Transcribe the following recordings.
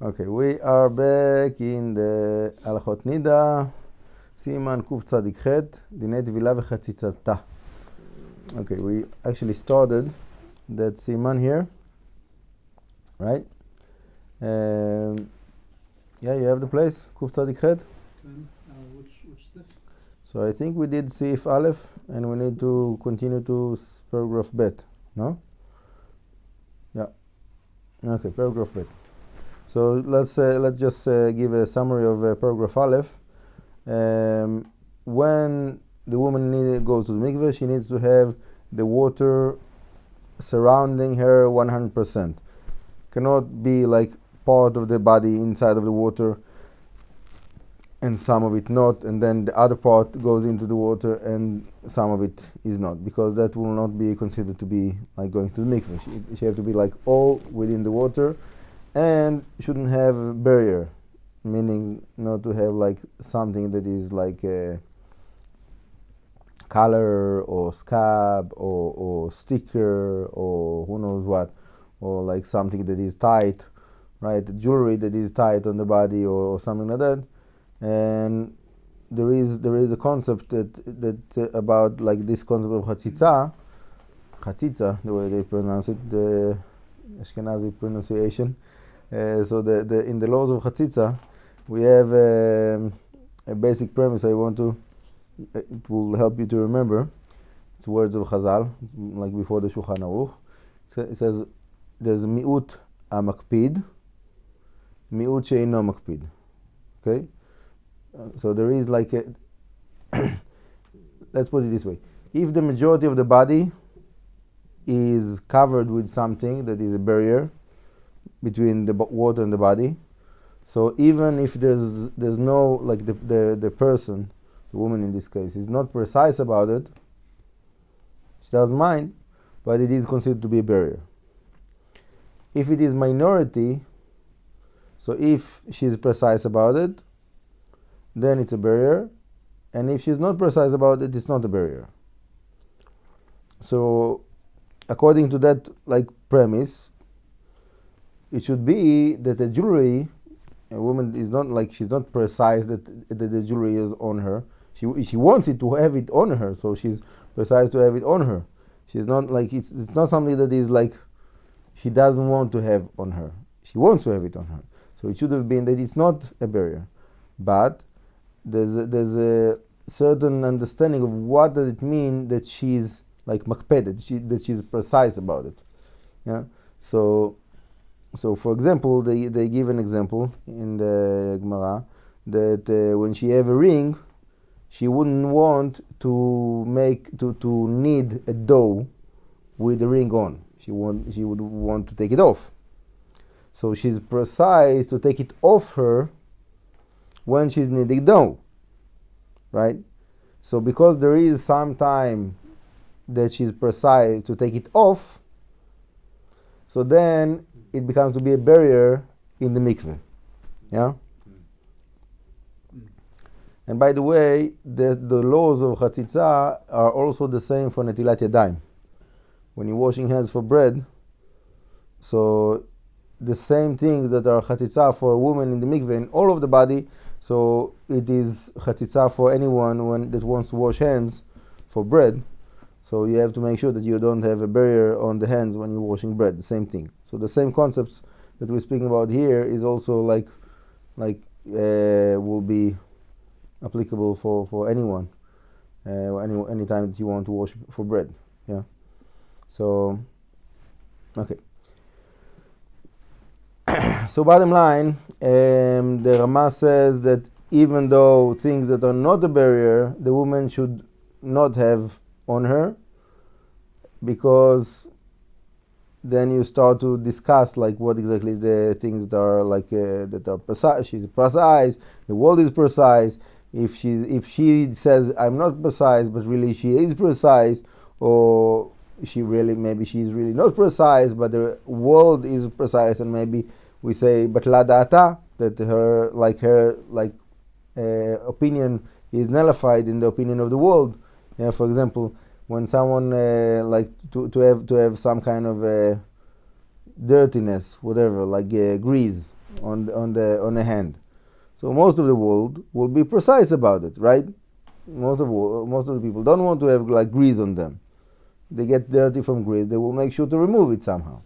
Okay, we are back in the Halachot Nidah, סימן קצ"ח, דיני טבילה וחציצתה. Okay, we actually started that סימן here, right? Yeah, you have the place, קצ"ח? Which sif? So I think we did Sif Aleph, and we need to continue to paragraph Bet, no? Yeah. Okay, paragraph Bet. So let's just give a summary of paragraph Aleph. When the woman goes to the mikveh, she needs to have the water surrounding her 100%. Cannot be like part of the body inside of the water and some of it not, and then the other part goes into the water and some of it is not, because that will not be considered to be like going to the mikveh. She have to be like all within the water, and shouldn't have a barrier, meaning not to have like something that is like a color or scab or sticker or who knows what, or like something that is tight, right? Jewelry that is tight on the body or something like that. And there is a concept that about like this concept of chatzitza, the way they pronounce it, the Ashkenazi pronunciation. So in the laws of chatzitza, we have a basic premise. It will help you to remember. It's words of Chazal, like before the Shulchan Aruch. It says there's mi'ut amakpid, mi'ut she'eino makpid. Okay? So there is like a let's put it this way. If the majority of the body is covered with something that is a barrier between the water and the body, so even if there's no, like the person, the woman in this case, is not precise about it, she doesn't mind, but it is considered to be a barrier. If it is minority, so if she's precise about it, then it's a barrier, and if she's not precise about it, it's not a barrier. So according to that like premise, it should be that the jewelry, a woman is not like, she's not precise that the jewelry is on her. She wants it to have it on her, so she's precise to have it on her. She's not like, it's not something that is like she doesn't want to have on her. She wants to have it on her. So it should have been that it's not a barrier. But there's a certain understanding of what does it mean that she's like makpedet, that she's precise about it. Yeah. So for example, they give an example in the Gemara that when she have a ring, she wouldn't want to knead a dough with the ring on. She would want to take it off. So she's precise to take it off her when she's kneading dough, right? So because there is some time that she's precise to take it off, so then it becomes to be a barrier in the mikveh. Yeah? And by the way, the laws of chatzitza are also the same for netilat yadayim. When you're washing hands for bread, so the same things that are chatzitza for a woman in the mikveh in all of the body, so it is chatzitza for anyone that wants to wash hands for bread. So you have to make sure that you don't have a barrier on the hands when you're washing bread. The same thing. So the same concepts that we're speaking about here is also will be applicable for anyone, any time that you want to wash for bread. Yeah. So okay. So bottom line, the Rama says that even though things that are not a barrier, the woman should not have on her, because then you start to discuss like what exactly is the things that are like that are precise. She's precise. The world is precise. If she says I'm not precise, but really she is precise, or maybe she's really not precise, but the world is precise, and maybe we say batla da'ata, that her opinion is nullified in the opinion of the world. For example, when someone to have some kind of dirtiness, whatever, like grease on the hand. So most of the world will be precise about it, right? Most of the people don't want to have like grease on them. They get dirty from grease. They will make sure to remove it somehow.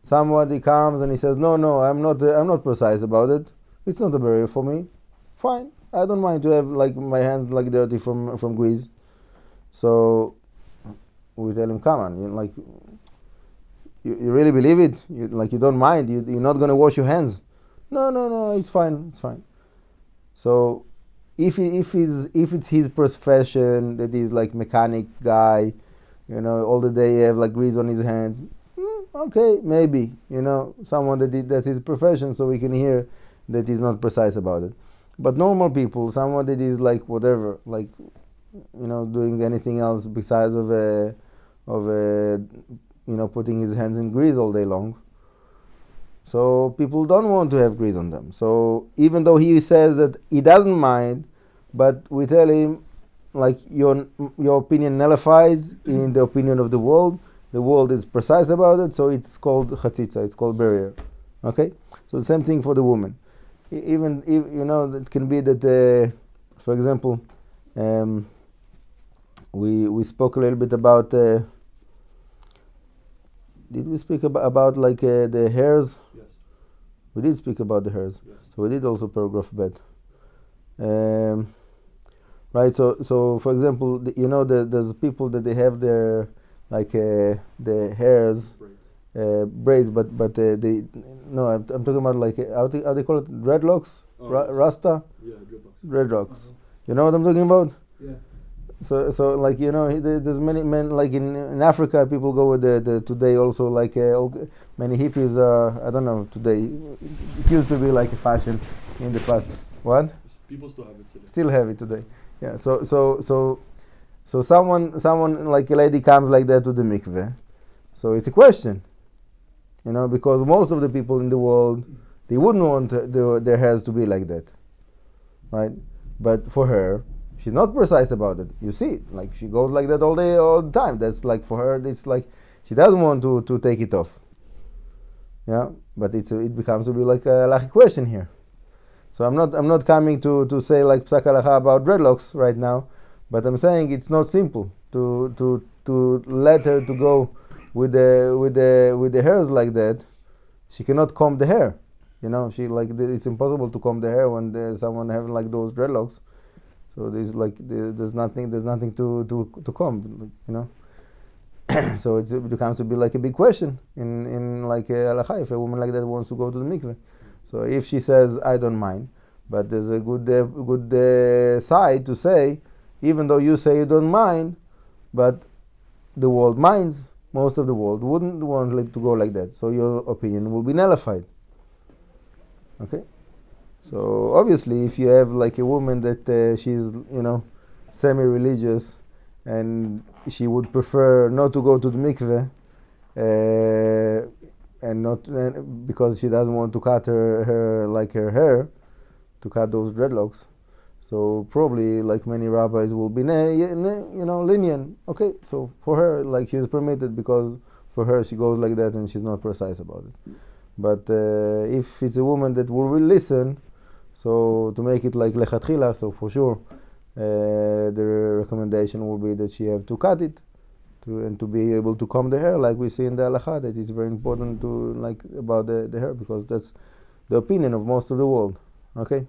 Somebody comes and he says, "No, I'm not precise about it. It's not a barrier for me. Fine, I don't mind to have like my hands like dirty from grease." So we tell him, "Come on, you really believe it? You don't mind? You're not going to wash your hands?" No, it's fine. So if it's his profession that he's like mechanic guy, all the day he have like grease on his hands, okay, maybe, someone that's his profession, so we can hear that he's not precise about it. But normal people, someone that is like whatever, like, doing anything else besides of putting his hands in grease all day long. So people don't want to have grease on them. So even though he says that he doesn't mind, but we tell him, like, your opinion nullifies in the opinion of the world. The world is precise about it, so it's called chatzitza, it's called barrier. Okay? So the same thing for the woman. Even if, it can be that, for example, we spoke a little bit about, did we speak about like the hairs? Yes. We did speak about the hairs. Yes. So we did also paragraph bet. Right, so for example, there's people that they have their, like, the hairs, braids, but I'm talking about like, how they call it, dreadlocks? Rasta? Yeah, Dreadlocks. You know what I'm talking about? Yeah. So like, there's many men, like in Africa, people go with the today also, like many hippies I don't know, today, it used to be like a fashion in the past. What? People still have it today. Still have it today. Yeah, so someone like a lady comes like that to the mikveh. So it's a question, because most of the people in the world, they wouldn't want their hairs to be like that, right? But for her, she's not precise about it. You see it, like she goes like that all day, all the time. That's like, for her, it's like she doesn't want to take it off. Yeah, but it becomes to be like a halachic question here. So I'm not coming to say like psak halacha about dreadlocks right now, but I'm saying it's not simple to let her to go with the hairs like that. She cannot comb the hair, She it's impossible to comb the hair when there's someone having like those dreadlocks. So there's nothing to comb, So it becomes to be like a big question in like a halacha if a woman like that wants to go to the mikveh. So if she says, I don't mind, but there's a good side to say, even though you say you don't mind, but the world minds, most of the world wouldn't want to go like that. So your opinion will be nullified. Okay? So obviously, if you have like a woman that she's, semi-religious, and she would prefer not to go to the mikveh, and not because she doesn't want to cut her hair, to cut those dreadlocks. So probably, like many rabbis, will be lenient. Okay, so for her, like, she's permitted because for her she goes like that and she's not precise about it. But if it's a woman that will really listen, so to make it like lechatchila, so for sure, the recommendation will be that she have to cut it. And to be able to comb the hair, like we see in the halacha, that is very important to about the hair, because that's the opinion of most of the world. Okay,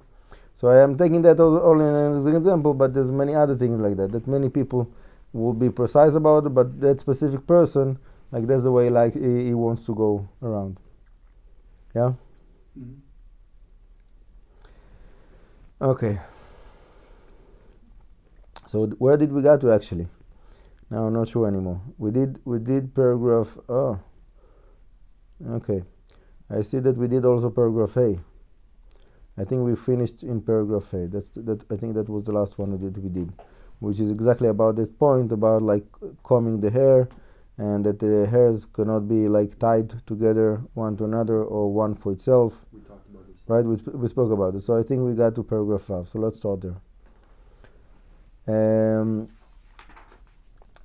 so I am taking that only as an example, but there's many other things like that many people will be precise about it, but that specific person, like, that's the way like he wants to go around. Yeah. Mm-hmm. Okay. So where did we get to actually? Now I'm not sure anymore. We did paragraph. Oh, okay. I see that we did also paragraph A. I think we finished in paragraph A. I think that was the last one that we did, which is exactly about this point about like combing the hair, and that the hairs cannot be like tied together one to another or one for itself. We talked about this. Right? We spoke about it. So I think we got to paragraph 5. So let's start there.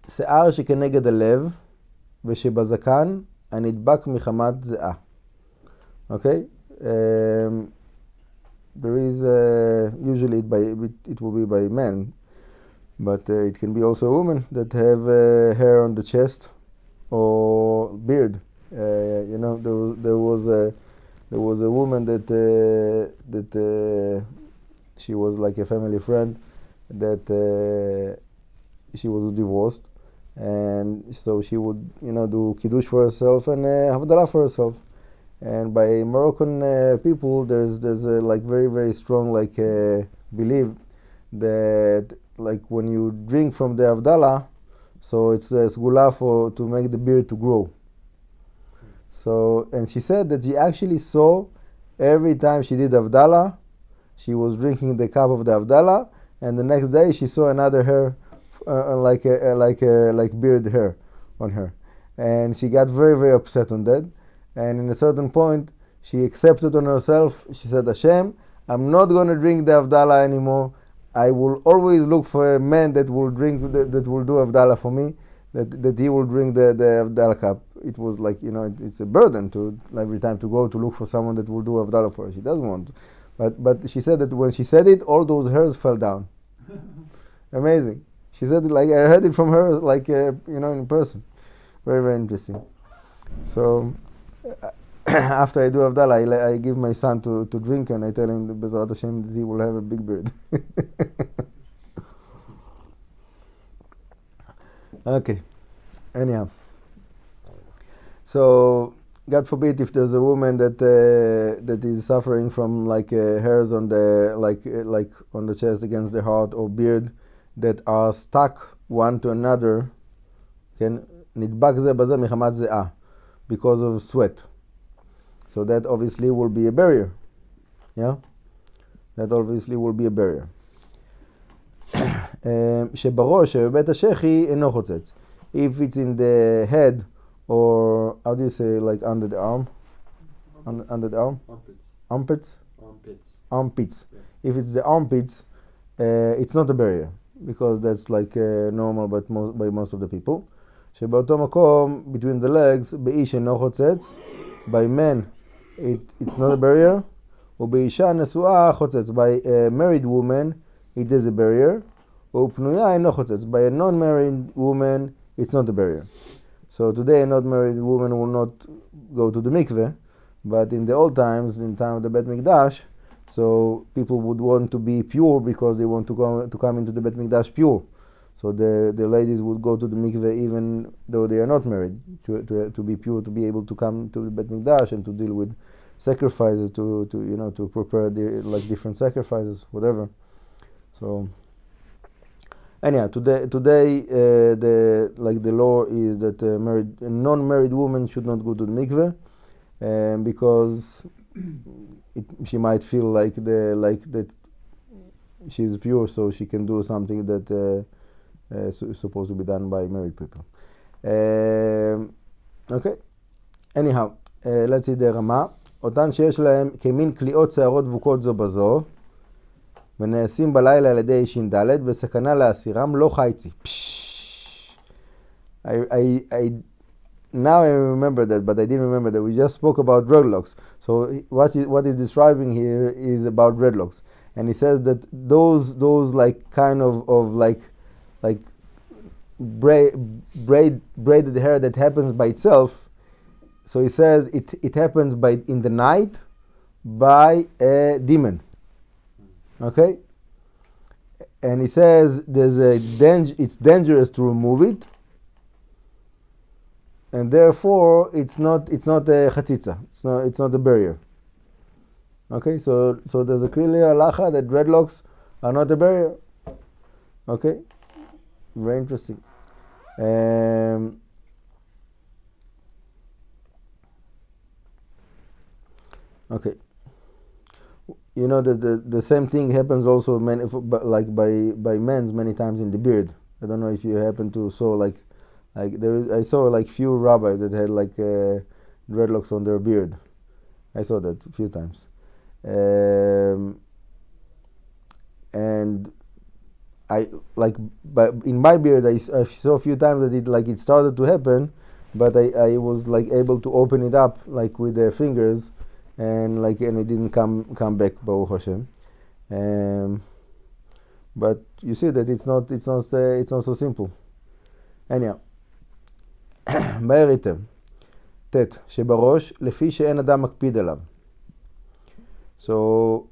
שיער שכנגד הלב ושבזקן הנדבק מחמת זיעה. Okay? there is usually it will be by men, but it can be also women that have hair on the chest or beard. There was a woman that she was like a family friend that she was divorced, and so she would do kiddush for herself and havdalah for herself. And by Moroccan people, there's a like very very strong like belief that like when you drink from the havdalah, so it's a sgula to make the beard to grow. So, and she said that she actually saw every time she did havdalah, she was drinking the cup of the havdalah, and the next day she saw another hair, like beard hair on her, and she got very very upset on that. And in a certain point, she accepted on herself. She said, "Hashem, I'm not going to drink the havdalah anymore. I will always look for a man that will drink that will do havdalah for me. That he will drink the havdalah cup." It was like it's a burden to every time to go to look for someone that will do havdalah for her. She doesn't want to. But she said that when she said it, all those hairs fell down. Amazing. She said it like I heard it from her, like in person. Very very interesting. So after I do havdalah, I give my son to drink, and I tell him that B'ezrat Hashem that he will have a big beard. Okay. Anyhow. So God forbid if there's a woman that is suffering from like hairs on the like on the chest against the heart or beard that are stuck one to another, נדבק זה בזה מחמת זיעה, because of sweat. So that obviously will be a barrier. Yeah? That obviously will be a barrier. שבראש, שבבית השחי, אינו חוצץ. If it's in the head, or how do you say, like under the arm? Under the arm? Armpits. Armpits? Armpits. Yeah. If it's the armpits, it's not a barrier, because that's like normal by most of the people. שבאותו מקום, between the legs, באיש אינו חוצץ. By men, it's not a barrier. ובאישה נשואה חוצץ. By a married woman, it is a barrier. ופנויה אינו חוצץ. By a non-married woman, it's not a barrier. So today a non-married woman will not go to the mikveh, but in the old times, in time of the Bet Mikdash, so people would want to be pure because they want to come into the Bet Mikdash pure. So the ladies would go to the mikveh even though they are not married, to be pure, to be able to come to the Bet Mikdash and to deal with sacrifices, to prepare like different sacrifices, whatever. So anyhow, today the law is that a non-married woman should not go to the mikveh, because she might feel like that she's pure, so she can do something that is supposed to be done by married people. Okay. Anyhow, let's see the רמה. אותן שיש להם כמין קליעות שערות דבוקות זו בזו, ונעשים בלילה על ידי ש"ד, וסכנה לאסירם לא חייצי. Now I remember that, but I didn't remember that. We just spoke about dreadlocks. So what is describing here is about dreadlocks. And he says that those like kind of like braided hair that happens by itself. So he says it happens in the night by a demon. Okay? And he says it's dangerous to remove it, and therefore it's not a chatzitza. It's not a barrier. Okay, so there's a clear halacha that dreadlocks are not a barrier. Okay, very interesting. Okay. You know that the same thing happens also like by men's many times in the beard. I don't know if you happen to saw I saw like few rabbis that had like dreadlocks on their beard. I saw that a few times, and but in my beard I saw a few times that it started to happen, but I was like able to open it up like with the fingers, and it didn't come back, Baruch Hashem. But you see that it's not so simple. Anyhow, מהר היטב. ט' שבראש לפי שאין אדם מקפיד עליו. So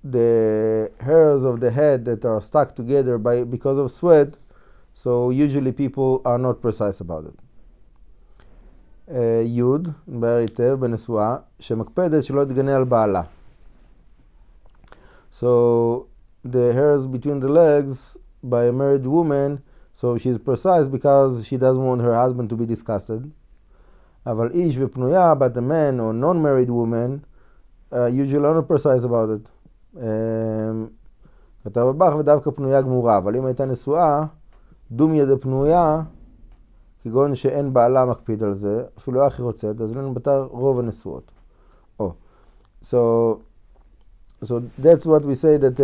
the hairs of the head that are stuck together because of sweat, so usually people are not precise about it. י' מהר היטב בנשואה שמקפדת שלא תגנה על בעלה. So the hairs between the legs by a married woman, so she's precise because she doesn't want her husband to be disgusted. אבל איש ופנויה, but a man or non-married woman, usually are not precise about it. כתב הבח ודווקא פנויה גמורה, אבל אם הייתה נשואה, דומיה דפנויה, כגון שאין בעלה מקפיד על זה, אפילו אחי רוצת, אז לנו בתר רוב הנשואות. So that's what we say that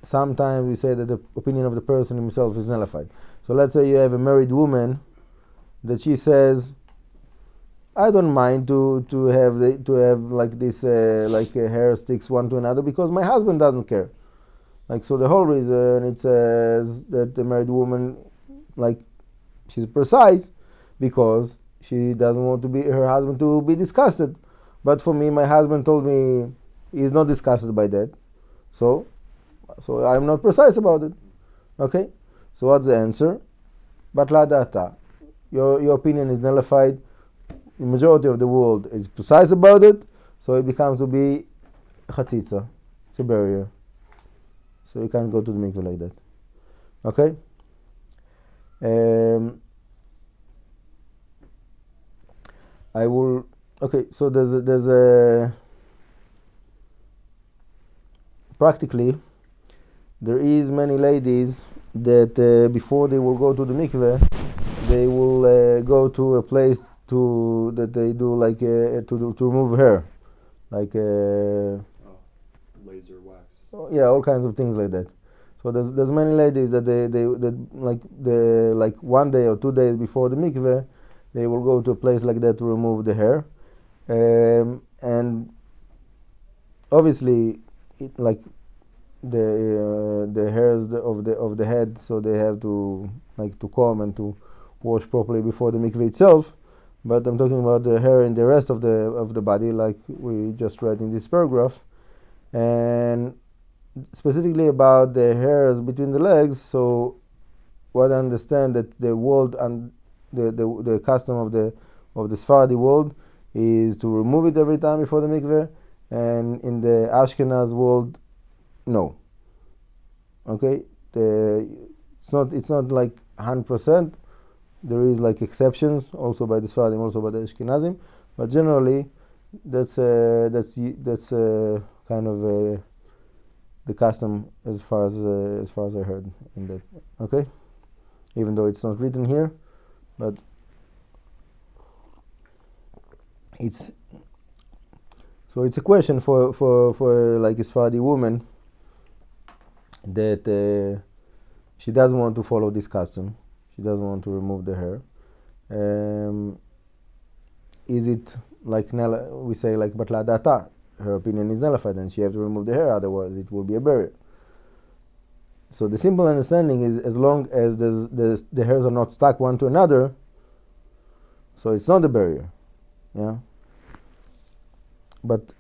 sometimes we say that the opinion of the person himself is nullified. So let's say you have a married woman that she says, I don't mind to have like this hair sticks one to another because my husband doesn't care. So the whole reason it says that the married woman, she's precise because she doesn't want her husband to be disgusted. But for me, my husband told me he's not disgusted by that. So I'm not precise about it. Okay? So what's the answer? But la data. Your opinion is nullified. The majority of the world is precise about it, so it becomes to be chatzitza. It's a barrier. So you can't go to the mikveh like that. Okay? So there's a practically there is many ladies that before they will go to the mikveh, they will go to a place that they do to remove hair, laser wax. Yeah, all kinds of things like that. So there's many ladies that they one day or 2 days before the mikveh, they will go to a place like that to remove the hair, and obviously the hairs of the head, so they have to comb and to wash properly before the mikveh itself. But I'm talking about the hair in the rest of the body, like we just read in this paragraph, and specifically about the hairs between the legs. So what I understand that the world and the custom of the Sephardi world is to remove it every time before the mikveh, and in the Ashkenaz world, no. Okay, it's not like 100%. There is exceptions also by the Sephardim, also by the Ashkenazim, but generally that's kind of the custom as far as I heard in that. Okay, even though it's not written here, but it's a question for a Sephardi woman that she doesn't want to follow this custom. She doesn't want to remove the hair. Is it we say batla data? Her opinion is nullified and she has to remove the hair, otherwise it will be a barrier. So the simple understanding is as long as the hairs are not stuck one to another, so it's not a barrier. Yeah. But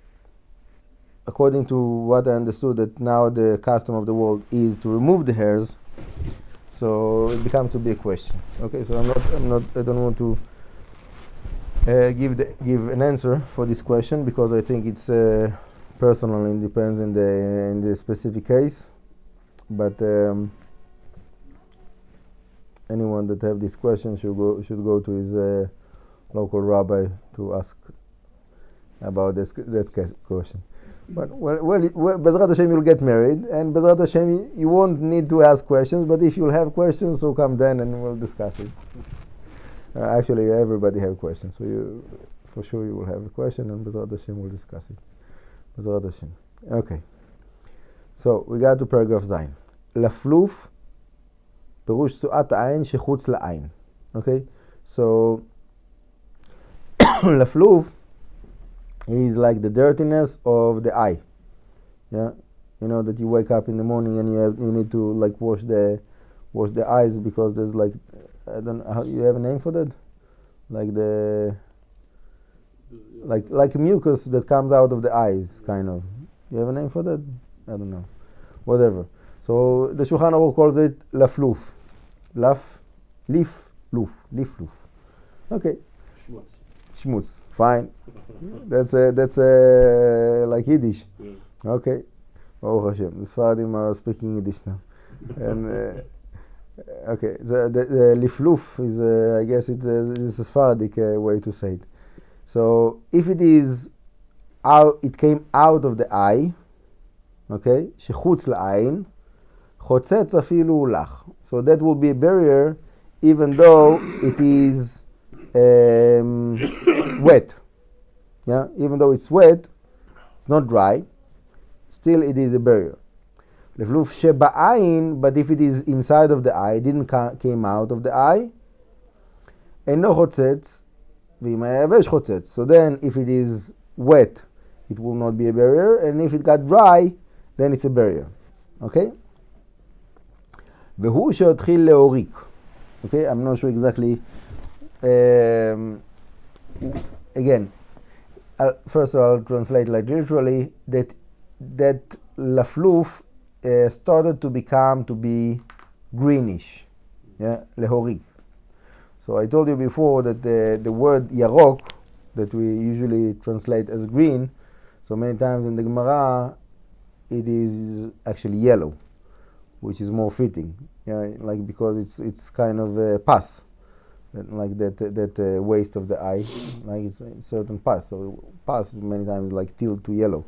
according to what I understood, that now the custom of the world is to remove the hairs, so it becomes to be a question. Okay, so I don't want to give an answer for this question because I think it's personal and depends in the specific case. But anyone that have this question should go to his local rabbi to ask about that question. But Bezrat Hashem, you'll get married, and Bezrat Hashem, you won't need to ask questions, but if you'll have questions, so come then and we'll discuss it. Actually, everybody have questions, so for sure you will have a question, and Bezrat Hashem will discuss it. Bezrat Hashem. Okay. So, we got to paragraph Zayin. Lafluf, פירוש צואת העין שחוץ לעין. Okay? So, Lafluf is like the dirtiness of the eye. Yeah, you know that you wake up in the morning and you need to like wash the eyes because there's like, I don't know, you have a name for that? Like the like mucus that comes out of the eyes, kind of. You have a name for that? I don't know. Whatever. So the Shulchan Aruch calls it lafluf. Lifluf. Okay. Schmutz. Fine. That's like Yiddish. Yeah. Okay. Baruch Hashem. The Sfaradim are speaking Yiddish now. And okay. The lifluf is, I guess it's a Sephardic way to say it. So if it is out, it came out of the eye. Okay. שחוץ לעין. חוצץ אפילו לך. So that will be a barrier even though it is wet. Yeah, even though it's wet, it's not dry, still it is a barrier. Lefluf שבעין, but if it is inside of the eye, didn't came out of the eye, אינו חוצץ, ואם היבש חוצץ. So then if it is wet, it will not be a barrier, and if it got dry, then it's a barrier. Okay? והוא שהתחיל להוריק. Okay, I'm not sure exactly. Again, first of all, I'll translate like literally that lafluf started to be greenish. Yeah, lehorik. So I told you before that the word yarok that we usually translate as green, so many times in the Gemara it is actually yellow, which is more fitting. Yeah, like because it's kind of a pus, like that waste of the eye, like it's a certain pus. So pus many times like tilt to yellow.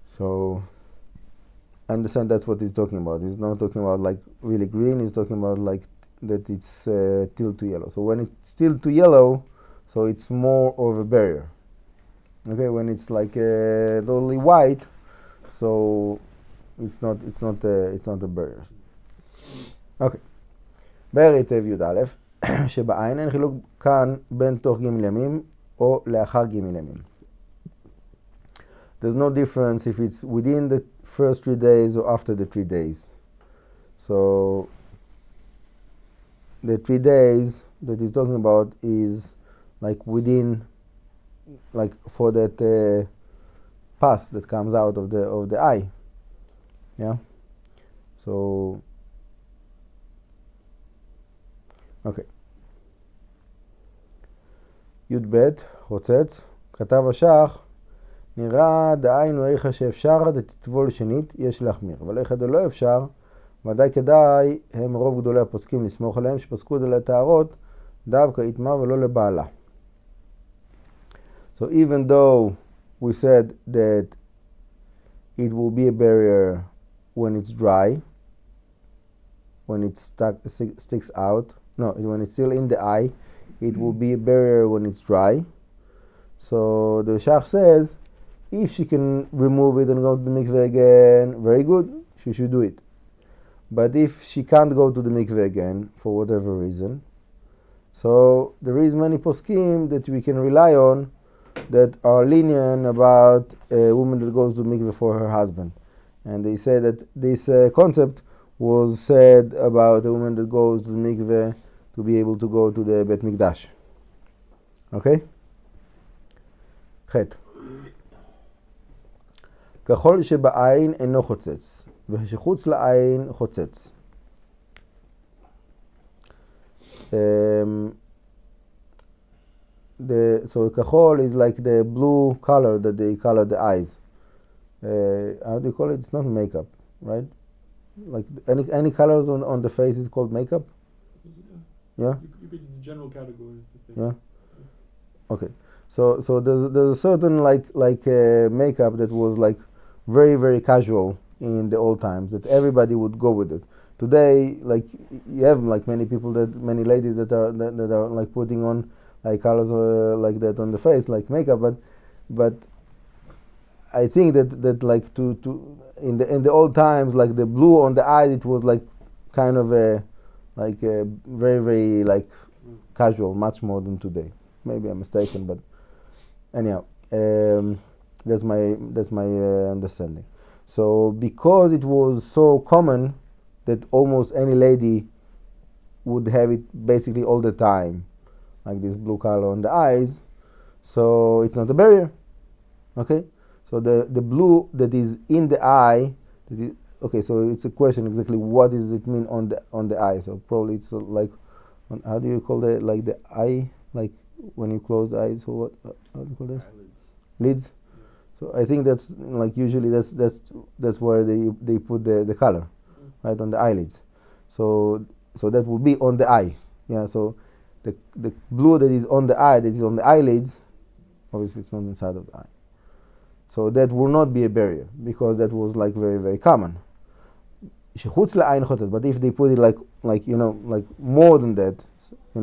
So I understand that's what he's talking about. He's not talking about like really green. He's talking about like that it's tilt to yellow. So when it's tilt to yellow, so it's more of a barrier. Okay, when it's like totally white, so it's not a barrier. אוקיי. באר היטב י"א, שבעין אין חילוק כאן בין תוך ג' ימים או לאחר ג' ימים. There's no difference if it's within the first 3 days or after the 3 days. So the 3 days that he's talking about is like within, like for that pus that comes out of the eye. Yeah. So אוקיי. י"ב, חוצץ, כתב השח, נראה דהיינו איכה שאפשר דתטבול שנית, יש להחמיר. אבל איכה דלא אפשר, ודאי כדאי, הם רוב גדולי הפוסקים לסמוך עליהם, שפסקו את הטהרות, דווקא יתמר ולא לבעלה. So even though we said that it will be a barrier when it's dry, when it sticks out, no, when it's still in the eye, it will be a barrier when it's dry. So the Shach says, if she can remove it and go to the mikveh again, very good, she should do it. But if she can't go to the mikveh again, for whatever reason, so there is many poskim that we can rely on that are lenient about a woman that goes to the mikveh for her husband. And they say that this concept was said about a woman that goes to the mikveh to be able to go to the Bet Mikdash. Okay? ח' ככל שבעין אינו חוצץ, ושחוץ לעין חוצץ. So כחול is like the blue color that they color the eyes. How do you call it? It's not makeup, right? Like any colors on the face is called makeup? Yeah? You could use the general category. Yeah? Okay. So there's a certain like makeup that was like very, very casual in the old times that everybody would go with it. Today, like you have like many ladies that are like putting on like colors like that on the face, like makeup, but I think that like in the old times, like the blue on the eyes, it was like kind of a very, very like casual, much more than today. maybe I'm mistaken, but anyhow, that's my understanding. So because it was so common that almost any lady would have it basically all the time, like this blue color on the eyes, so it's not a barrier. Okay, so the blue that is in the eye, okay, so it's a question exactly what does it mean on the eye. So probably it's like, how do you call that, like the eye, like when you close the eyes, so what, how do you call this? Lids. Yeah. So I think that's like usually that's where they put the color, right, on the eyelids. So that will be on the eye. Yeah, so the blue that is on the eye, that is on the eyelids, obviously it's not inside of the eye. So that will not be a barrier because that was like very, very common. But if they put it like like more than that,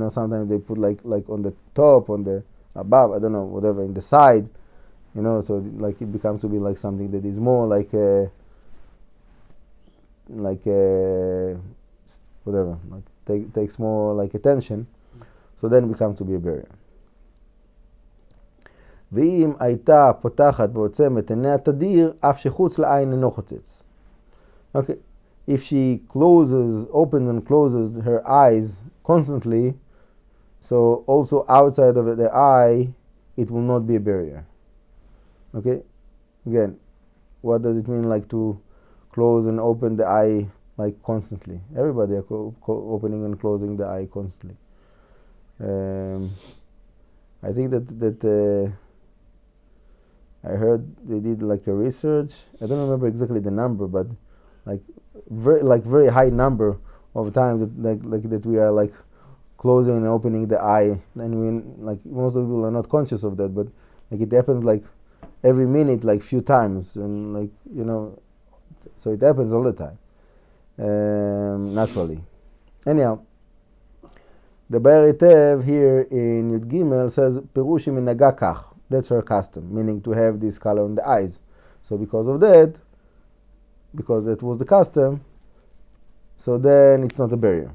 sometimes they put like on the top, on the above, I don't know, whatever, in the side, so like it becomes to be like something that is more like whatever, like takes more like attention, so then it becomes to be a barrier. ואם הייתה פותחת ועוצמת עיניה תדיר, אף שחוץ לעין אינו חוצץ. Okay, if she opens and closes her eyes constantly, so also outside of the eye, it will not be a barrier. Okay, again, what does it mean like to close and open the eye like constantly? Everybody are opening and closing the eye constantly. I think that I heard they did like a research. I don't remember exactly the number, but like very high number of times that we are like closing and opening the eye, and we like most of the people are not conscious of that, but like it happens like every minute, like few times, and like so it happens all the time, naturally. Anyhow, the Baer Itev here in Yud Gimel says Perushi minaga kach. That's her custom, meaning to have this color on the eyes. So because of that, because that was the custom, so then it's not a barrier.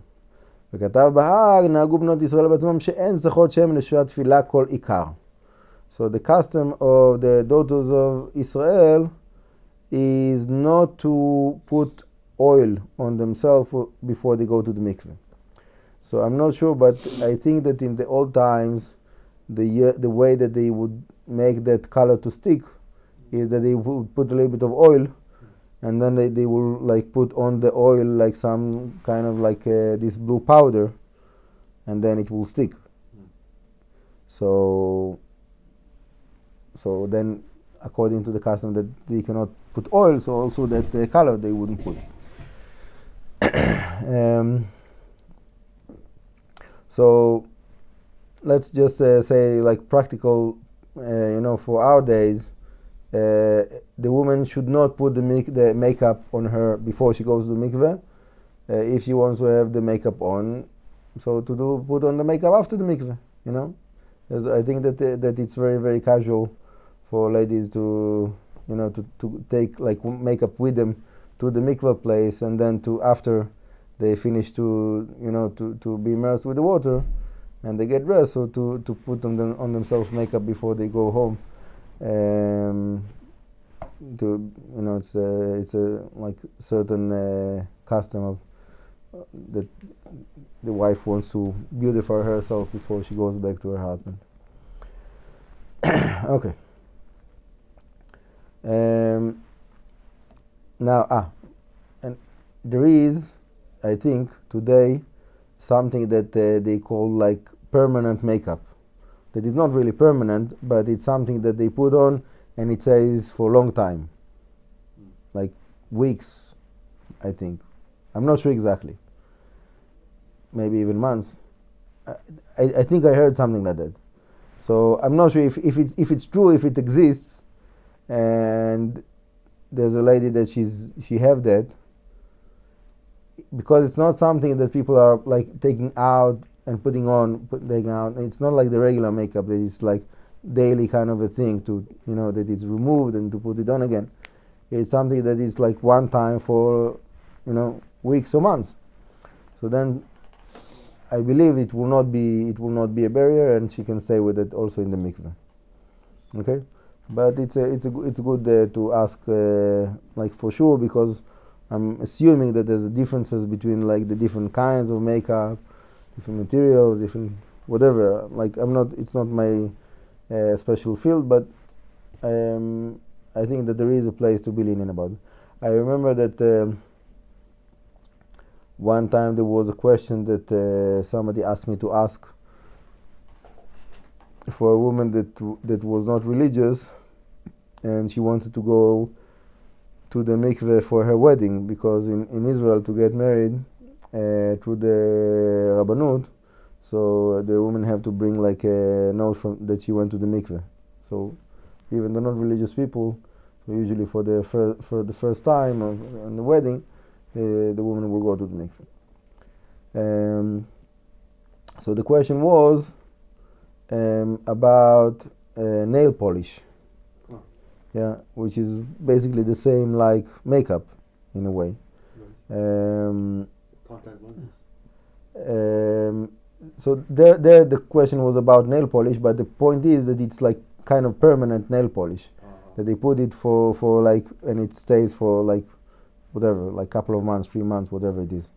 וכתב בהר, נהגו בנות ישראל בעצמם שאין זכות שם לשעת תפילה כל עיקר. So the custom of the daughters of Israel is not to put oil on themselves before they go to the mikveh. So I'm not sure, but I think that in the old times, the way that they would make that color to stick is that they would put a little bit of oil, and then they will like put on the oil like some kind of like this blue powder, and then it will stick. So then, according to the custom that they cannot put oil, so also that color they wouldn't put. So let's just say like practical, for our days, the woman should not put the makeup on her before she goes to the mikveh. If she wants to have the makeup on, so put on the makeup after the mikveh. As I think that it's very, very casual for ladies to take like makeup with them to the mikveh place, and then after they finish to be immersed with the water and they get dressed, so to put on themselves makeup before they go home. It's a like certain custom of that the wife wants to beautify herself before she goes back to her husband. Okay. Now, and there is, I think, today something that they call like permanent makeup. That is not really permanent, but it's something that they put on and it stays for a long time. Like weeks, I think. I'm not sure exactly. Maybe even months. I think I heard something like that. So I'm not sure if it's true, if it exists, and there's a lady that she have that, because it's not something that people are like taking out and putting on, taking out. It's not like the regular makeup that is like daily kind of a thing to that it's removed and to put it on again. It's something that is like one time for weeks or months. So then I believe it will not be a barrier, and she can stay with it also in the mikveh. Okay, but it's good to ask like for sure, because I'm assuming that there's differences between like the different kinds of makeup, different materials, different whatever. Like it's not my special field, but I think that there is a place to be lenient about it. I remember that one time there was a question that somebody asked me to ask for a woman that was not religious, and she wanted to go to the mikveh for her wedding, because in Israel to get married through the Rabbanut, so the woman have to bring like a note that she went to the mikveh. So even the non-religious people, so usually for the first time on the wedding, the woman will go to the mikveh. So the question was about nail polish. Yeah, which is basically the same like makeup in a way. Contact lenses. So there the question was about nail polish, but the point is that it's like kind of permanent nail polish, that they put it for like, and it stays for like whatever, like couple of months, 3 months, whatever it is.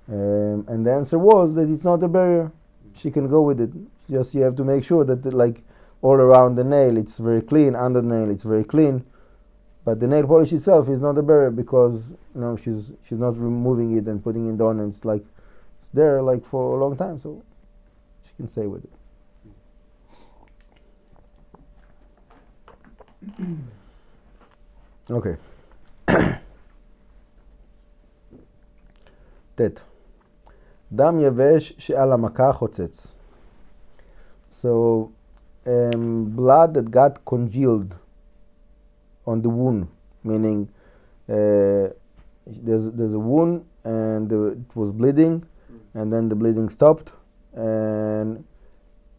And the answer was that it's not a barrier. She can go with it. Just you have to make sure that like all around the nail it's very clean, under the nail it's very clean, but the nail polish itself is not a barrier, because she's not removing it and putting it on, and it's like it's there like for a long time, so she can stay with it. Okay. ט' דם יבש שעל המכה חוצץ. So blood that got congealed on the wound, meaning there's a wound and it was bleeding, and then the bleeding stopped and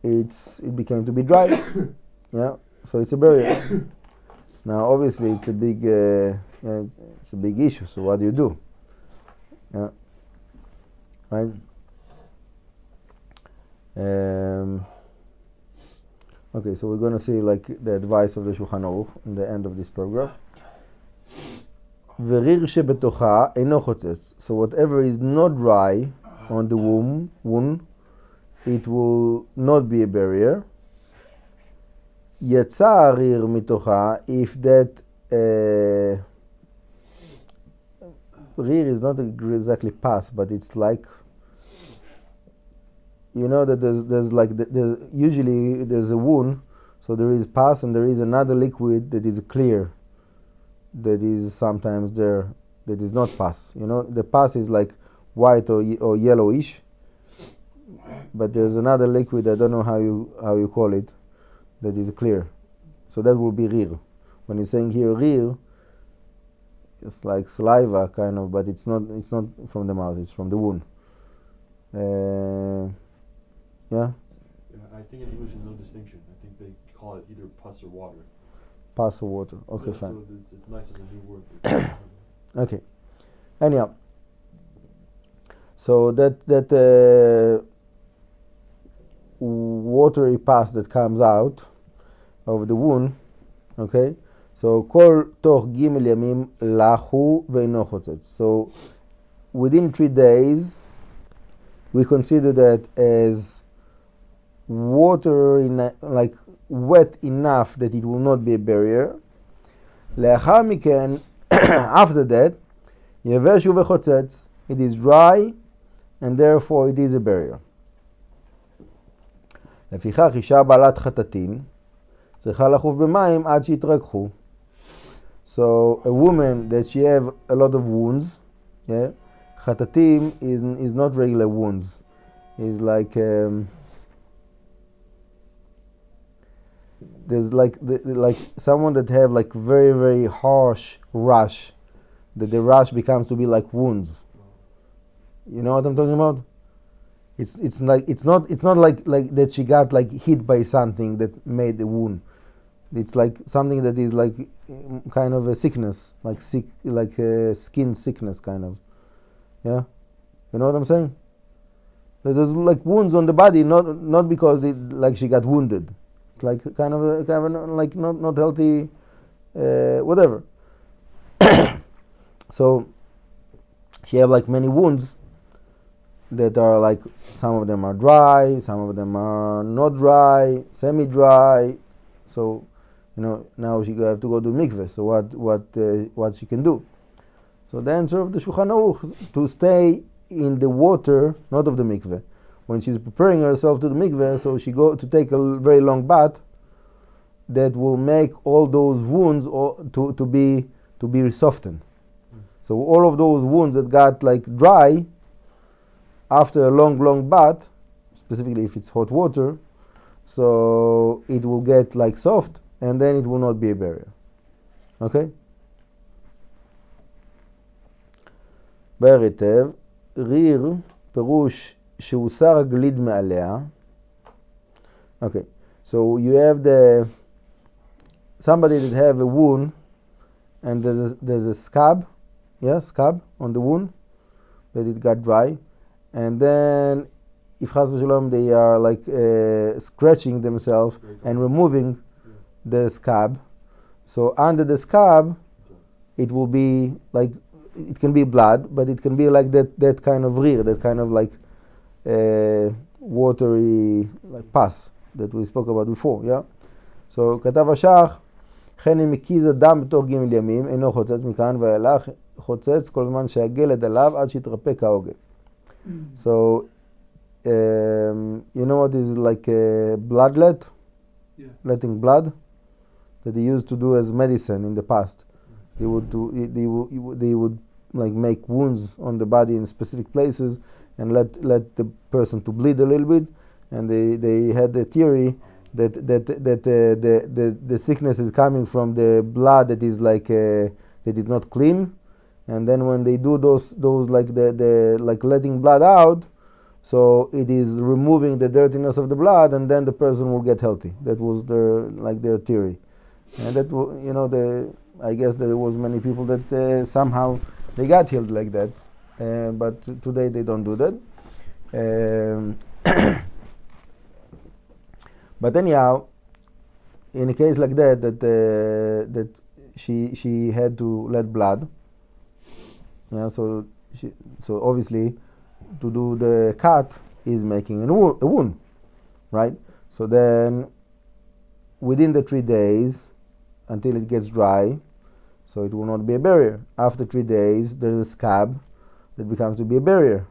it became to be dry. Yeah, so it's a barrier. Now obviously it's a big issue. So what do you do? Yeah, right. Okay, so we're going to see like the advice of the Shulchan Aruch in the end of this paragraph. וריר שבתוכה אינו חוצץ. So whatever is not dry on the wound, it will not be a barrier. יצא הריר מתוכה, if that ריר is not exactly pus, but it's like, you know that there's like usually there's a wound, so there is pus and there is another liquid that is clear, that is sometimes there, that is not pus. You know, the pus is like white or yellowish, but there's another liquid, I don't know how you call it, that is clear. So that will be rir. When he's saying here rir, it's like saliva kind of, but it's not from the mouth, it's from the wound. Yeah? I think in English there's no distinction. I think they call it either pus or water. Pus or water. Okay, yeah, fine. So it's nice as a new word. Okay. Anyhow, so that watery pus that comes out of the wound, okay? So כל תוך ג' ימים לחו ואינו חוצץ. So within 3 days, we consider that as water like wet enough that it will not be a barrier. לאחר מכן, after that, יבש וחוצץ, it is dry and therefore it is a barrier. לפיכך אישה בעלת חטטין צריכה לחוף במים עד שיתרככו. So a woman that she have a lot of wounds, yeah, חטטים is not regular wounds. It's like there's like someone that have like very very harsh rash, that the rash becomes to be like wounds. You know what I'm talking about? It's like it's not like that she got like hit by something that made a wound. It's like something that is like kind of a sickness, like a skin sickness kind of. Yeah, you know what I'm saying? There's like wounds on the body, not because like she got wounded. It's like kind of like not healthy, whatever. So she have like many wounds that are like, some of them are dry, some of them are not dry, semi-dry. So, now she have to go to mikveh. So what she can do? So the answer of the Shulchan Aruch is to stay in the water, not of the mikveh. When she's preparing herself to the mikveh, so she go to take a very long bath that will make all those wounds to be softened. So all of those wounds that got like dry after a long bath, specifically if it's hot water, so it will get like soft, and then it will not be a barrier. Okay? באר היטב, ריר, פירוש שהוסר הגליד מעליה. Okay, so you have somebody that have a wound, and there's a scab, scab on the wound, that it got dry, and then if Chas v'Shalom they are like scratching themselves and removing the scab, so under the scab it will be like, it can be blood, but it can be like that kind of rear, that kind of like watery like pus that we spoke about before, yeah? So כתב השח, כן אם הקיז הדם בתוך ג' ימים, אינו חוצץ מכאן ואילך, חוצץ כל זמן שהגלד עליו עד שיתרפא כהוגן. So, you know what is like a bloodlet? Yeah. Letting blood? That they used to do as medicine in the past. They would like make wounds on the body in specific places and let the person to bleed a little bit, and they had the theory that the sickness is coming from the blood that is like that is not clean, and then when they do those like the like letting blood out, so it is removing the dirtiness of the blood, and then the person will get healthy. That was their theory, and that I guess there was many people that somehow they got healed like that, but today they don't do that. But anyhow, in a case like that she had to let blood, so obviously to do the cut is making a wound, right? So then within the 3 days until it gets dry, so it will not be a barrier. After 3 days, there is a scab that becomes to be a barrier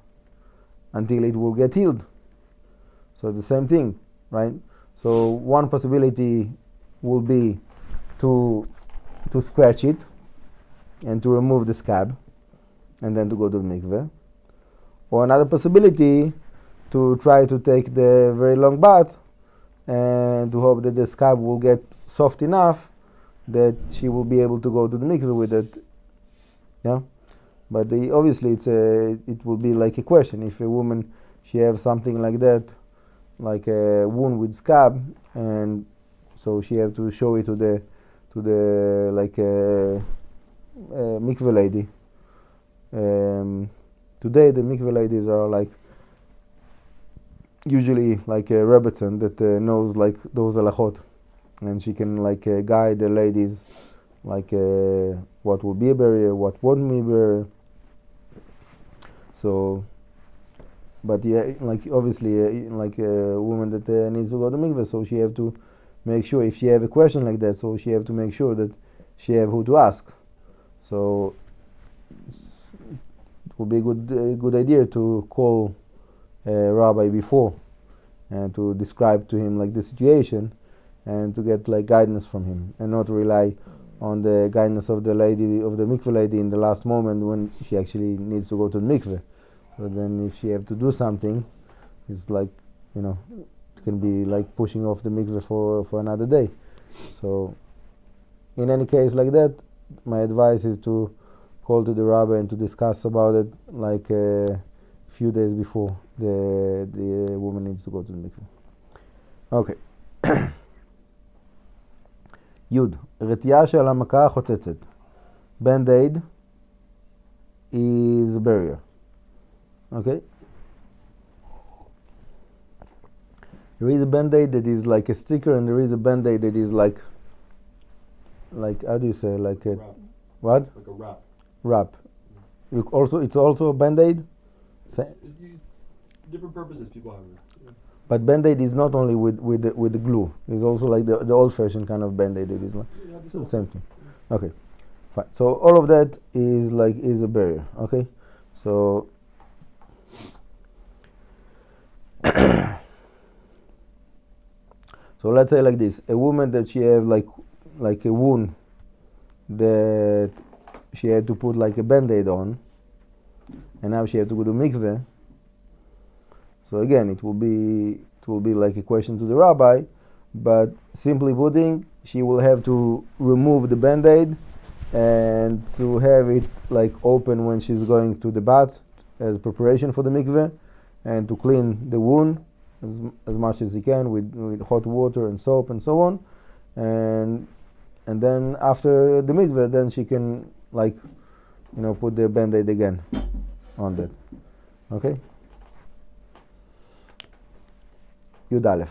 until it will get healed. So it's the same thing, right? So one possibility will be to scratch it and to remove the scab and then to go to the mikveh. Or another possibility to try to take the very long bath and to hope that the scab will get soft enough that she will be able to go to the mikveh with it. Yeah? But obviously it will be like a question. If a woman, she has something like that, like a wound with scab, and so she have to show it to the like mikveh lady. Today the mikveh ladies are like usually like a rebbetzin that knows like those halachot, and she can like guide the ladies like what will be a barrier, what won't be a barrier. So, but yeah, like obviously like a woman that needs to go to mikveh, so she have to make sure if she have a question like that, so she have to make sure that she have who to ask. So it will be a good idea to call a rabbi before and to describe to him like the situation and to get like guidance from him, and not rely on the guidance of the mikveh lady in the last moment when she actually needs to go to the mikveh. So then if she have to do something, it's like, it can be like pushing off the mikveh for another day. So in any case like that, my advice is to call to the rabbi and to discuss about it like a few days before the woman needs to go to the mikveh. Okay. י' רתיעה של המכה החוצצת. Band-aid is a barrier. Okay? There is a band-aid that is like a sticker, and there is a band-aid that is like how do you say, like a Wrap. what? Like a wrap. Wrap. It's also a band-aid. It's different purposes people have it. Yeah. But band-aid is not only with the glue. It's also like the old-fashioned kind of band-aid. It is like it's the same thing. Okay, fine. So all of that is a barrier. Okay, so so let's say like this: a woman that she have like a wound that she had to put like a band-aid on, and now she had to go to mikveh. So again, it will be like a question to the rabbi, but simply putting, she will have to remove the band-aid and to have it like open when she's going to the bath as preparation for the mikveh, and to clean the wound as much as she can with hot water and soap and so on, and then after the mikveh, then she can put the band-aid again on that. Okay. י"א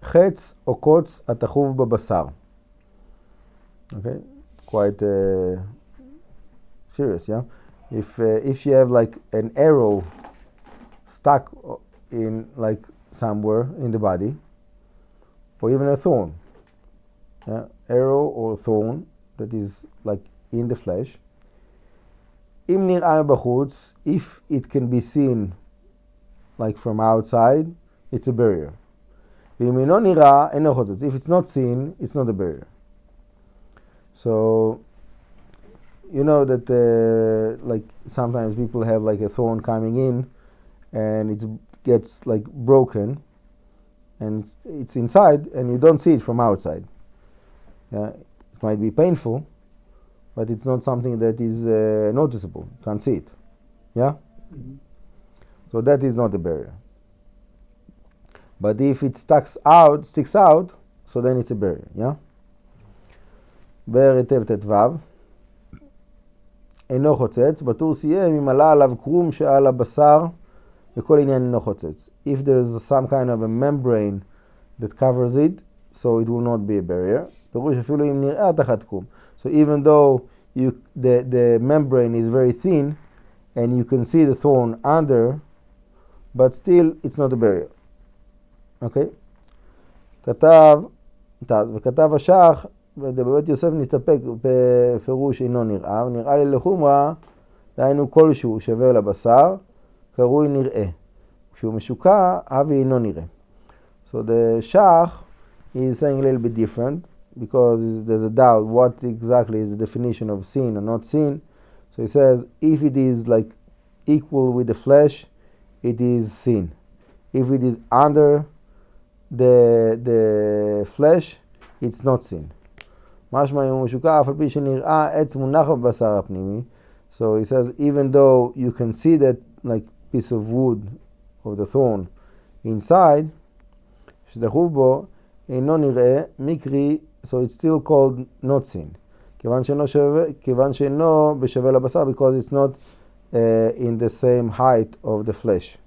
חץ או קוץ התחוב בבשר. Okay, quite serious, yeah. If you have like an arrow stuck in like somewhere in the body, or even a thorn, yeah, arrow or thorn that is like in the flesh. אם נראה בחוץ, if it can be seen like from outside, it's a barrier. ואם אינו נראה, אינו חוצץ. If it's not seen, it's not a barrier. So, you know that like sometimes people have like a thorn coming in, and it gets like broken, and it's inside, and you don't see it from outside. Yeah, it might be painful, but it's not something that is noticeable. You can't see it. Yeah? Mm-hmm. So that is not a barrier. But if it sticks out, so then it's a barrier, yeah? באר היטב ט"ו אינו חוצץ, בטור סיים אם עלה עליו קרום שעל הבשר וכל עניין אינו חוצץ. If there is some kind of a membrane that covers it, so it will not be a barrier. פירוש אפילו אם נראה תחת קרום. So even though the membrane is very thin and you can see the thorn under, but still it's not a barrier. אוקיי? וכתב השח, בבית יוסף נסתפק בפירוש אינו נראה, ונראה לי לחומרה, דהיינו כלשהו שווה לבשר, קרוי נראה. כשהוא משוקע, אבי אינו נראה. So the shach is saying a little bit different, because there's a doubt what exactly is the definition of seen or not seen. So he says, if it is like equal with the flesh, it is seen. If it is under the flesh, it's not seen. משמע אם הוא משוקע, אף על פי שנראה עץ מונח בבשר הפנימי. So he says, even though you can see that like piece of wood of the thorn inside, שדחוף בו, אינו נראה, מקרי, so it's still called not seen. כיוון שאינו בשווה לבשר, because it's not in the same height of the flesh.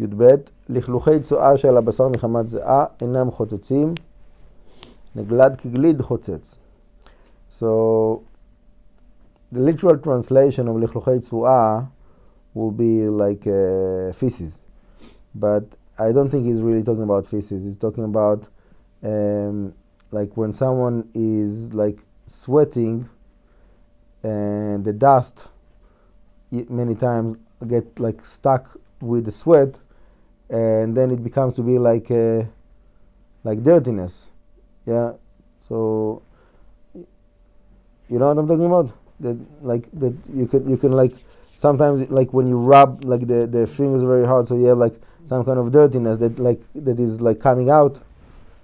י"ב לכלוכי צואה של הבשר מחמת זיעה אינם חוצצים, נגלד כגליד חוצץ. So the literal translation of לכלוכי צואה will be like feces, but I don't think he's really talking about feces. He's talking about like when someone is like sweating and the dust many times get like stuck with the sweat, and then it becomes to be like dirtiness. Yeah, so you know what I'm talking about? That you can like sometimes like when you rub like the fingers very hard, so you have like some kind of dirtiness that is like coming out,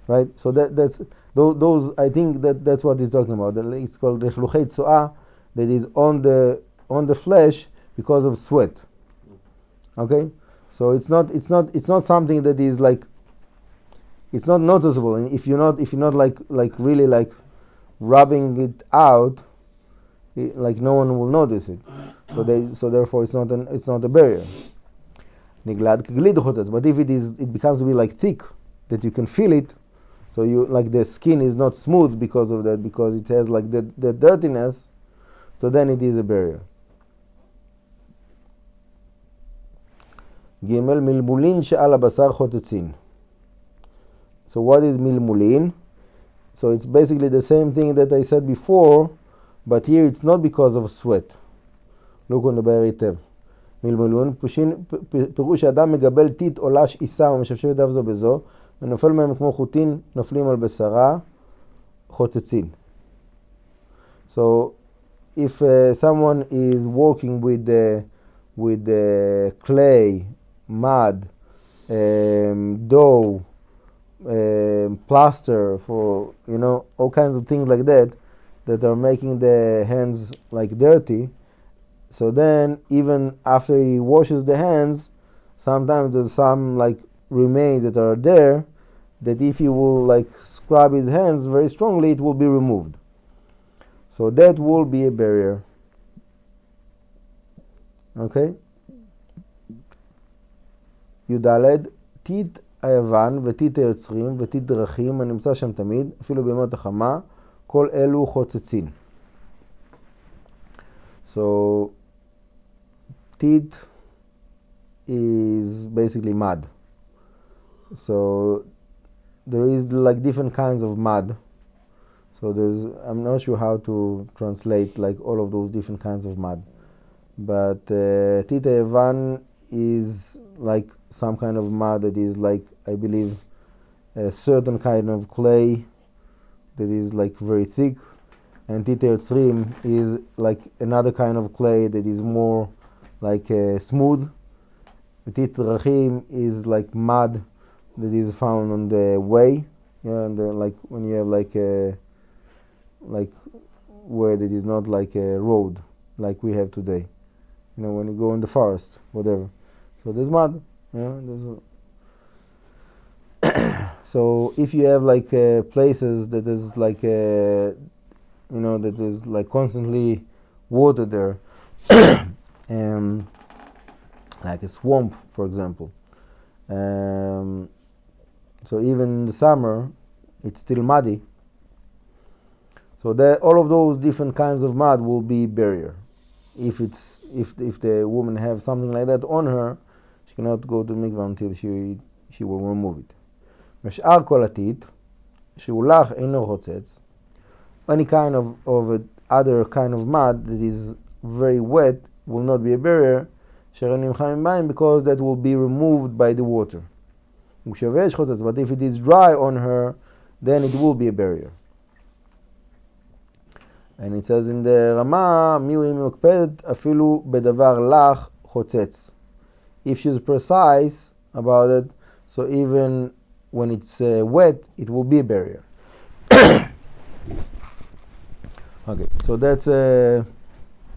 right? So that's those I think that's what he's talking about. It's called the shluchei tzoah, that is on the flesh because of sweat. Okay, so it's not something that is like, it's not noticeable, and if you're not like really like rubbing it out, like no one will notice it. So therefore it's not a barrier. Niglad k'glid chotetz. But if it becomes to be like thick, that you can feel it, so you like the skin is not smooth because of that, because it has like the dirtiness, so then it is a barrier. Gimel milmulin she'al habasar chotetzin. So what is milmulin? So it's basically the same thing that I said before, but here it's not because of sweat. Look on the באר היטב. מלמולין, פירוש שאדם מגבל טיט או לש עיסה ומשפשף ידיו זו בזו, ונופל מהם כמו חוטין, נופלים על בשרה, חוצצין. So if someone is working with clay, mud, dough, plaster, for all kinds of things like that are making the hands like dirty, so then even after he washes the hands, sometimes there's some like remains that are there, that if he will like scrub his hands very strongly, it will be removed. So that will be a barrier. Okay? י"ד, טיט היוון וטיט היוצרים וטיט דרכים הנמצא שם תמיד, אפילו בימות החמה, כל אלו חוצצין. So tit is basically mud. So there is like different kinds of mud. So I'm not sure how to translate like all of those different kinds of mud. But tit hayavan is like some kind of mud that is like, I believe, a certain kind of clay that is like very thick. And tit hayotzrim is like another kind of clay that is more like smooth. Tit drachim is like mud that is found on the way, and like when you have like a way that is not like a road like we have today. When you go in the forest, whatever. So there's mud. So if you have like places that is like that is like constantly water there, like a swamp, for example. So even in the summer, it's still muddy. So all of those different kinds of mud will be barrier. If the woman have something like that on her, she cannot go to mikvah until she will remove it. משאר כל הטיט, שהולך אינו חוצץ, any kind of other kind of mud that is very wet will not be a barrier, because that will be removed by the water. But if it is dry on her, then it will be a barrier. And it says in the Rama, afilu bedavar lach chotetz. If she's precise about it, so even when it's wet, it will be a barrier. Okay, so that's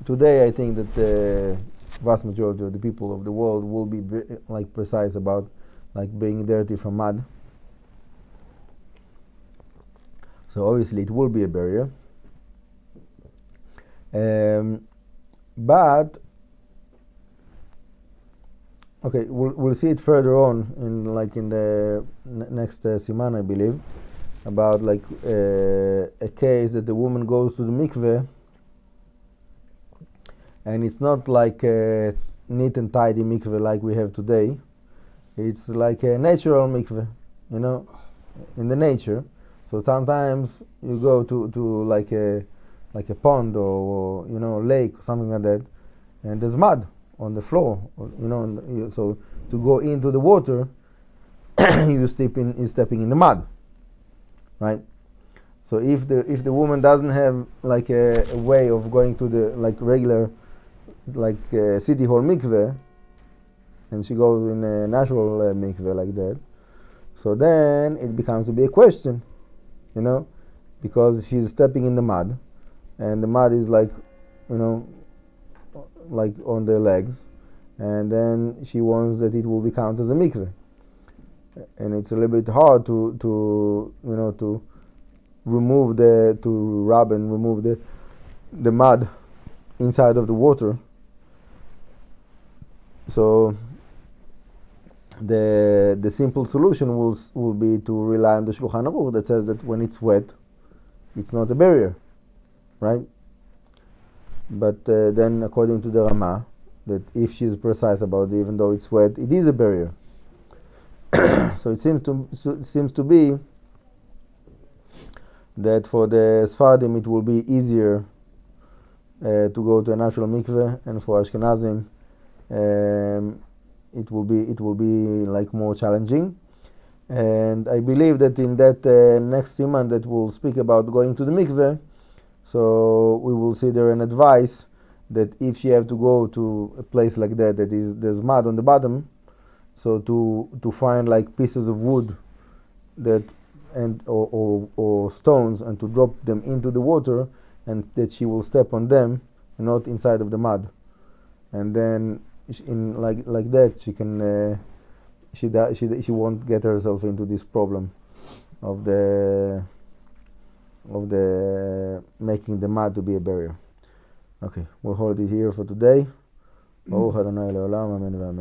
today. I think that the vast majority of the people of the world will be like precise about like being dirty from mud. So obviously it will be a barrier. But okay, we'll see it further on in the next siman, I believe, about like a case that the woman goes to the mikveh and it's not like a neat and tidy mikveh like we have today. It's like a natural mikveh, in the nature. So sometimes you go to like a pond or lake or something like that, and there's mud on the floor, so to go into the water, you're stepping in the mud, right? So if the woman doesn't have like a way of going to the like regular city hall mikveh, and she goes in a natural mikveh like that, so then it becomes to be a question, because she's stepping in the mud, and the mud is like on the legs, and then she wants that it will be counted as a mikveh, and it's a little bit hard to rub and remove the mud inside of the water. So the simple solution will be to rely on the Shulchan Aruch that says that when it's wet, it's not a barrier, right? But then, according to the Rama, that if she's precise about it, even though it's wet, it is a barrier. So it seems to be that for the Sfaradim it will be easier to go to a natural mikveh, and for Ashkenazim it will be like more challenging. And I believe that in that next siman that we'll speak about going to the mikveh, so we will see there an advice that if she have to go to a place like that there's mud on the bottom, so to find like pieces of wood that and or stones, and to drop them into the water, and that she will step on them and not inside of the mud, and then in like that she can she won't get herself into this problem of the making the mud to be a barrier. Okay, we'll hold it here for today. Baruch Adonai Le'olam, Amen v'Amen.